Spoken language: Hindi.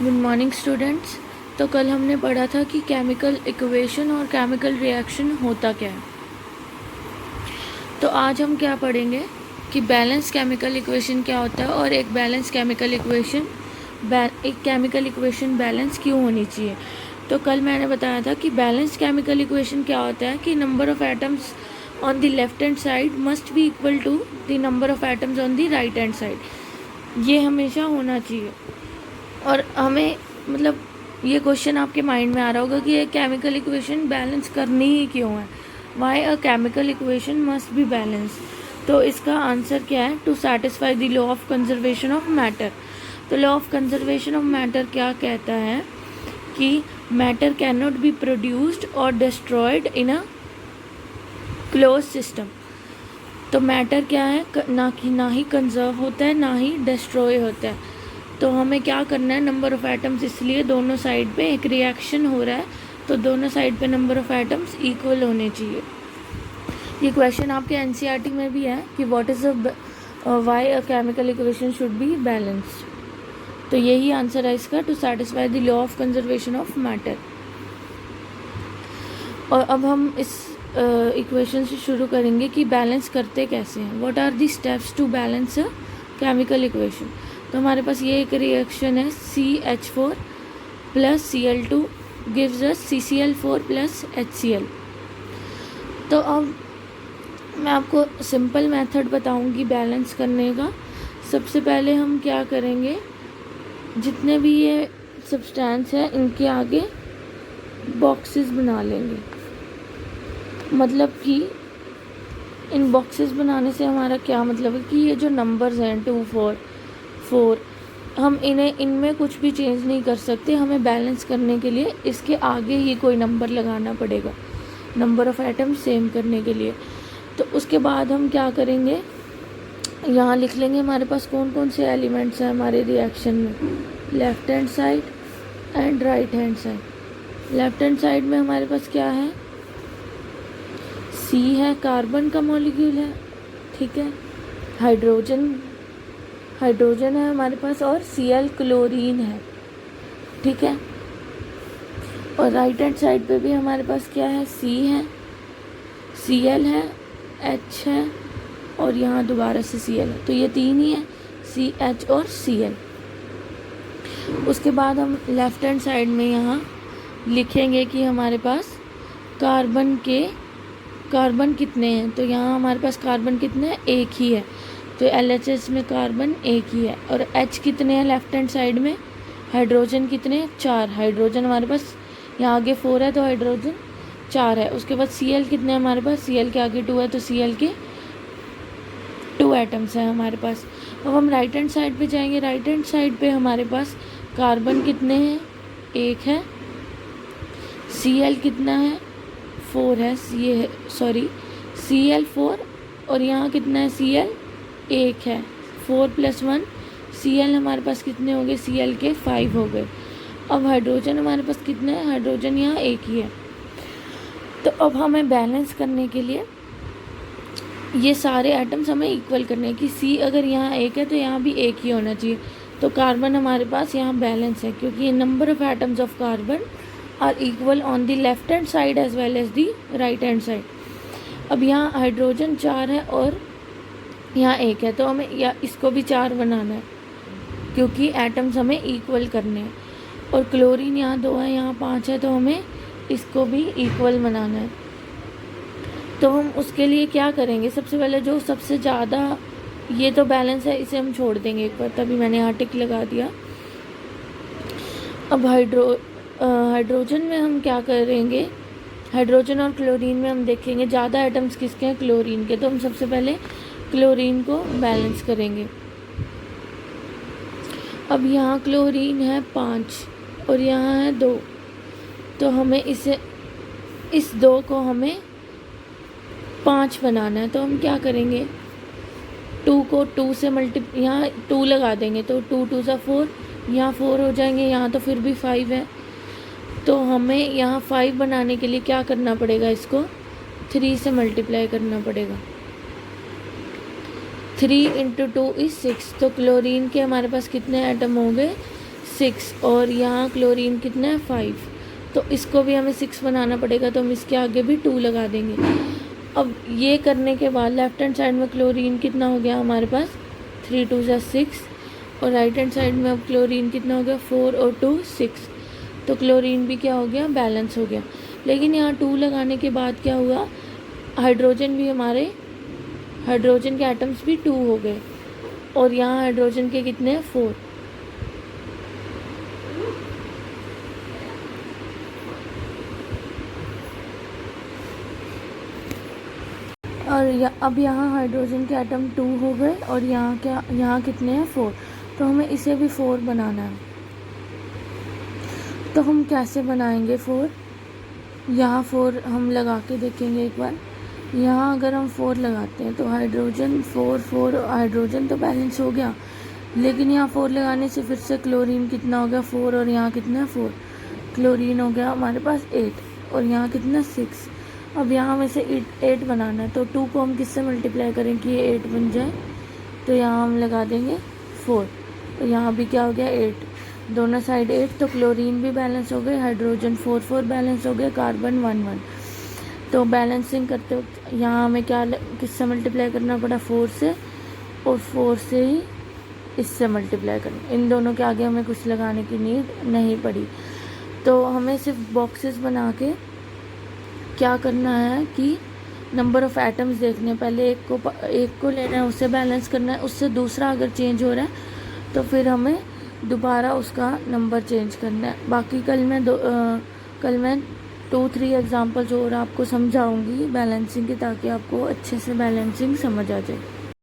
Good morning students. तो कल हमने पढ़ा था कि केमिकल इक्वेशन और केमिकल रिएक्शन होता क्या है। तो आज हम क्या पढ़ेंगे कि बैलेंस केमिकल इक्वेशन क्या होता है और एक बैलेंस केमिकल इक्वेशन बैलेंस क्यों होनी चाहिए। तो कल मैंने बताया था कि बैलेंस केमिकल इक्वेशन क्या होता है कि number of atoms on the left hand side must be equal to the number of atoms on the right hand side. ये हमेशा होना चाहिए। और हमें मतलब ये क्वेश्चन आपके माइंड में आ रहा होगा कि ये केमिकल इक्वेशन बैलेंस करनी ही क्यों है, why a chemical equation must be balance. तो इसका आंसर क्या है, to satisfy the law of conservation of matter. तो law of conservation of matter क्या कहता है कि matter can not be produced और destroyed in a close system. तो मैटर क्या है, ना ही कंजर्व होता है ना ही डिस्ट्रॉय होता है। तो हमें क्या करना है, नंबर ऑफ़ एटम्स, इसलिए दोनों साइड पे एक रिएक्शन हो रहा है तो दोनों साइड पे नंबर ऑफ़ एटम्स इक्वल होने चाहिए। ये क्वेश्चन आपके एनसीईआरटी में भी है कि what is why a chemical equation should be balanced. तो यही आंसर है इसका, to satisfy the law of conservation of matter. और अब हम इस इक्वेशन से शुरू करेंगे कि बैलेंस करते कैसे हैं। What are the steps to balance a chemical equation. तो हमारे पास ये एक रिएक्शन है CH4 plus Cl2 gives us CCl4 plus HCl। तो अब मैं आपको सिंपल मेथड बताऊंगी बैलेंस करने का। सबसे पहले हम क्या करेंगे, जितने भी ये सब्सटेंस है इनके आगे बॉक्सेस बना लेंगे। मतलब कि इन बॉक्सेस बनाने से हमारा क्या मतलब है कि ये जो नंबर्स हैं 2, 4 हम इनमें कुछ भी चेंज नहीं कर सकते। हमें बैलेंस करने के लिए इसके आगे ही कोई नंबर लगाना पड़ेगा, नंबर ऑफ़ एटम सेम करने के लिए। तो उसके बाद हम क्या करेंगे, यहाँ लिख लेंगे हमारे पास कौन कौन से एलिमेंट्स हैं हमारे रिएक्शन में, left hand side and right hand side. Left hand side में हमारे पास क्या है, C है, कार्बन का मॉलिक्यूल है, ठीक है, हाइड्रोजन है हमारे पास, और Cl क्लोरीन है, ठीक है। और राइट हैंड साइड पे भी हमारे पास क्या है, C है, Cl है, H है, और यहाँ दोबारा से Cl है। तो ये तीन ही है, CH और Cl। उसके बाद हम लेफ़्ट हैंड साइड में यहाँ लिखेंगे कि हमारे पास कार्बन कितने हैं। तो यहाँ हमारे पास कार्बन कितने हैं, एक ही है। तो LHS में कार्बन एक ही है। और H कितने हैं लेफ़्ट हैंड साइड में, हाइड्रोजन कितने हैं, 4 हाइड्रोजन हमारे पास, यहाँ आगे 4 है तो हाइड्रोजन 4 है। उसके बाद Cl कितने हैं हमारे पास, Cl के आगे 2 है तो Cl के 2 एटम्स हैं हमारे पास। अब हम राइट हैंड साइड पे जाएंगे। राइट हैंड साइड पे हमारे पास कार्बन कितने हैं, एक है। Cl कितना है, 4 है, Cl4। और यहाँ कितना है, Cl एक है, 4 + 1 Cl हमारे पास कितने हो गए, Cl के 5 हो गए। अब हाइड्रोजन हमारे पास कितने हैं, हाइड्रोजन यहाँ एक ही है। तो अब हमें बैलेंस करने के लिए ये सारे एटम्स हमें इक्वल करने हैं कि C अगर यहाँ एक है तो यहाँ भी एक ही होना चाहिए। तो कार्बन हमारे पास यहाँ बैलेंस है क्योंकि number of atoms of carbon are equal on the left hand side as well as the right hand side. अब यहाँ हाइड्रोजन 4 है और यहाँ एक है, तो हमें इसको भी 4 बनाना है क्योंकि एटम्स हमें इक्वल करने हैं। और क्लोरीन यहाँ 2 है, यहाँ 5 है, तो हमें इसको भी इक्वल बनाना है। तो हम उसके लिए क्या करेंगे, सबसे पहले जो सबसे ज़्यादा, ये तो बैलेंस है, इसे हम छोड़ देंगे एक बार, तभी मैंने यहाँ टिक लगा दिया। अब हाइड्रोजन में हम क्या करेंगे, हाइड्रोजन और क्लोरीन में हम देखेंगे ज़्यादा एटम्स किसके हैं, क्लोरीन के। तो हम सबसे पहले क्लोरीन को बैलेंस करेंगे। अब यहाँ क्लोरीन है 5 और यहाँ है 2, तो हमें इस 2 को हमें 5 बनाना है। तो हम क्या करेंगे, 2 को 2 से यहाँ 2 लगा देंगे तो 2 × 2 = 4, यहाँ 4 हो जाएंगे, यहाँ तो फिर भी 5 है। तो हमें यहाँ 5 बनाने के लिए क्या करना पड़ेगा, इसको 3 से मल्टीप्लाई करना पड़ेगा। 3 × 2 = 6। तो क्लोरीन के हमारे पास कितने एटम हो गए, 6 और यहाँ क्लोरीन कितना है 5, तो इसको भी हमें 6 बनाना पड़ेगा, तो हम इसके आगे भी 2 लगा देंगे। अब ये करने के बाद लेफ्ट हैंड साइड में क्लोरीन कितना हो गया हमारे पास 3 2 6, और राइट हैंड साइड में अब क्लोरीन कितना हो गया 4 और 2 6, तो क्लोरीन भी क्या हो गया बैलेंस हो गया। लेकिन यहाँ 2 लगाने के बाद क्या हुआ, हाइड्रोजन भी हमारे हाइड्रोजन के एटम्स भी 2 हो गए, और यहाँ हाइड्रोजन के कितने हैं 4। और अब यहाँ हाइड्रोजन के एटम 2 हो गए, और यहाँ कितने हैं 4, तो हमें इसे भी 4 बनाना है। तो हम कैसे बनाएंगे 4, यहाँ 4 हम लगा के देखेंगे एक बार। यहाँ अगर हम 4 लगाते हैं तो हाइड्रोजन 4 हाइड्रोजन तो बैलेंस हो गया, लेकिन यहाँ 4 लगाने से फिर से क्लोरीन कितना हो गया 4, और यहाँ कितना 4, क्लोरीन हो गया हमारे पास 8, और यहाँ कितना 6। अब यहाँ में से 8 बनाना है, तो 2 को हम किससे मल्टीप्लाई करें कि ये 8 बन जाए, तो यहाँ हम लगा देंगे 4, तो यहाँ भी क्या हो गया 8, दोनों साइड 8, तो क्लोरीन भी बैलेंस हो गए, हाइड्रोजन 4 बैलेंस हो गए, कार्बन 1 तो बैलेंसिंग करते वक्त यहाँ हमें क्या किससे मल्टीप्लाई करना पड़ा 4 से, और 4 से ही इससे मल्टीप्लाई करना, इन दोनों के आगे हमें कुछ लगाने की नीड नहीं पड़ी। तो हमें सिर्फ बॉक्सेस बना के क्या करना है कि नंबर ऑफ़ एटम्स देखने, पहले एक को लेना है, उससे बैलेंस करना है, उससे दूसरा अगर चेंज हो रहा है तो फिर हमें दोबारा उसका नंबर चेंज करना है। बाकी कल मैं 2-3 एग्जांपल्स और आपको समझाऊंगी बैलेंसिंग की, ताकि आपको अच्छे से बैलेंसिंग समझ आ जाए।